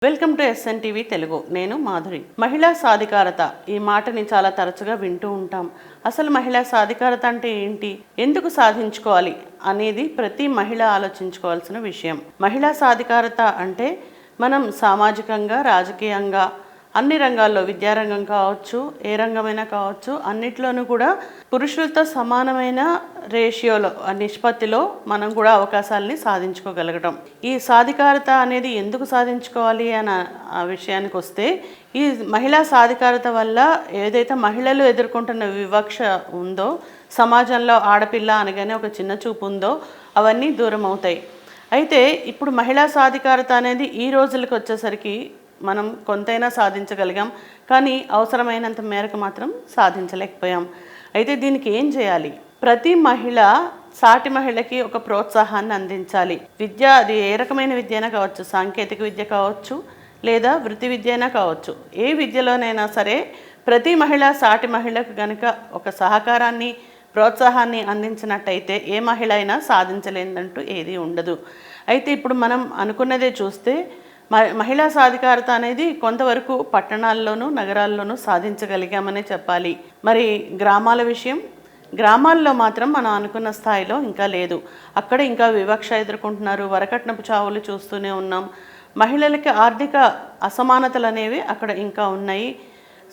Welcome to SNTV Telugu. నేను మాధురి. మహిళా సాధికారత ఈ మాటని చాలా తరచుగా వింటూ ఉంటాం. అసలు మహిళా సాధికారత అంటే ఏంటి, ఎందుకు సాధించుకోవాలి అనేది ప్రతి మహిళ ఆలోచించుకోవాల్సిన విషయం. మహిళా సాధికారత అంటే మనం సామాజికంగా, రాజకీయంగా, అన్ని రంగాల్లో, విద్యారంగం కావచ్చు, ఏ రంగమైనా కావచ్చు, అన్నిట్లోనూ కూడా పురుషులతో సమానమైన రేషియోలో, నిష్పత్తిలో మనం కూడా అవకాశాలని సాధించుకోగలగటం. ఈ సాధికారత అనేది ఎందుకు సాధించుకోవాలి అన్న ఆ విషయానికి వస్తే, ఈ మహిళా సాధికారత వల్ల ఏదైతే మహిళలు ఎదుర్కొంటున్న వివక్ష ఉందో, సమాజంలో ఆడపిల్ల అనగానే ఒక చిన్న చూపు ఉందో, అవన్నీ దూరం అవుతాయి. అయితే ఇప్పుడు మహిళా సాధికారత అనేది ఈ రోజులకు వచ్చేసరికి మనం కొంతైనా సాధించగలిగాం, కానీ అవసరమైనంత మేరకు మాత్రం సాధించలేకపోయాం. అయితే దీనికి ఏం చేయాలి? ప్రతి మహిళ సాటి మహిళకి ఒక ప్రోత్సాహాన్ని అందించాలి. విద్య, అది ఏ రకమైన విద్య అయినా కావచ్చు, సాంకేతిక విద్య కావచ్చు, లేదా వృత్తి విద్య అయినా కావచ్చు, ఏ విద్యలోనైనా సరే ప్రతి మహిళ సాటి మహిళకు కనుక ఒక సహకారాన్ని, ప్రోత్సాహాన్ని అందించినట్టయితే ఏ మహిళ అయినా సాధించలేదంటూ ఏది ఉండదు. అయితే ఇప్పుడు మనం అనుకున్నదే చూస్తే మహిళా సాధికారత అనేది కొంతవరకు పట్టణాల్లోనూ, నగరాల్లోనూ సాధించగలిగామనే చెప్పాలి. మరి గ్రామాల విషయం, గ్రామాల్లో మాత్రం మనం అనుకున్న స్థాయిలో ఇంకా లేదు. అక్కడ ఇంకా వివక్ష ఎదుర్కొంటున్నారు, వరకట్నపు చావులు చూస్తూనే ఉన్నాం. మహిళలకి ఆర్థిక అసమానతలు అనేవి అక్కడ ఇంకా ఉన్నాయి.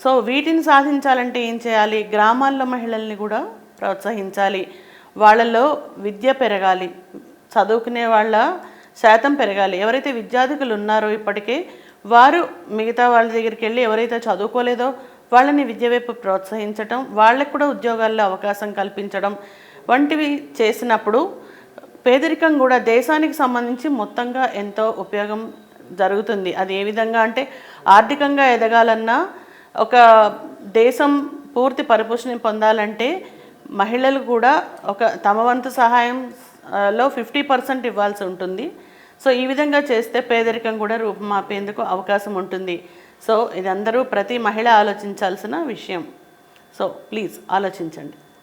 సో వీటిని సాధించాలంటే ఏం చేయాలి? గ్రామాల్లో మహిళల్ని కూడా ప్రోత్సహించాలి. వాళ్ళలో విద్య పెరగాలి, చదువుకునే వాళ్ళ శాతం పెరగాలి. ఎవరైతే విద్యార్థికులు ఉన్నారో ఇప్పటికే, వారు మిగతా వాళ్ళ దగ్గరికి వెళ్ళి ఎవరైతే చదువుకోలేదో వాళ్ళని విద్య వైపు ప్రోత్సహించడం, వాళ్ళకు కూడా ఉద్యోగాల్లో అవకాశం కల్పించడం వంటివి చేసినప్పుడు పేదరికం కూడా దేశానికి సంబంధించి మొత్తంగా ఎంతో ఉపయోగం జరుగుతుంది. అది ఏ విధంగా అంటే, ఆర్థికంగా ఎదగాలన్నా, ఒక దేశం పూర్తి పరిపుష్టిని పొందాలంటే మహిళలు కూడా ఒక తమ వంతు సహాయంలో 50% ఇవ్వాల్సి ఉంటుంది. సో ఈ విధంగా చేస్తే పేదరికం కూడా రూపుమాపేందుకు అవకాశం ఉంటుంది. సో ఇది అందరూ, ప్రతి మహిళ ఆలోచించాల్సిన విషయం. సో ప్లీజ్ ఆలోచించండి.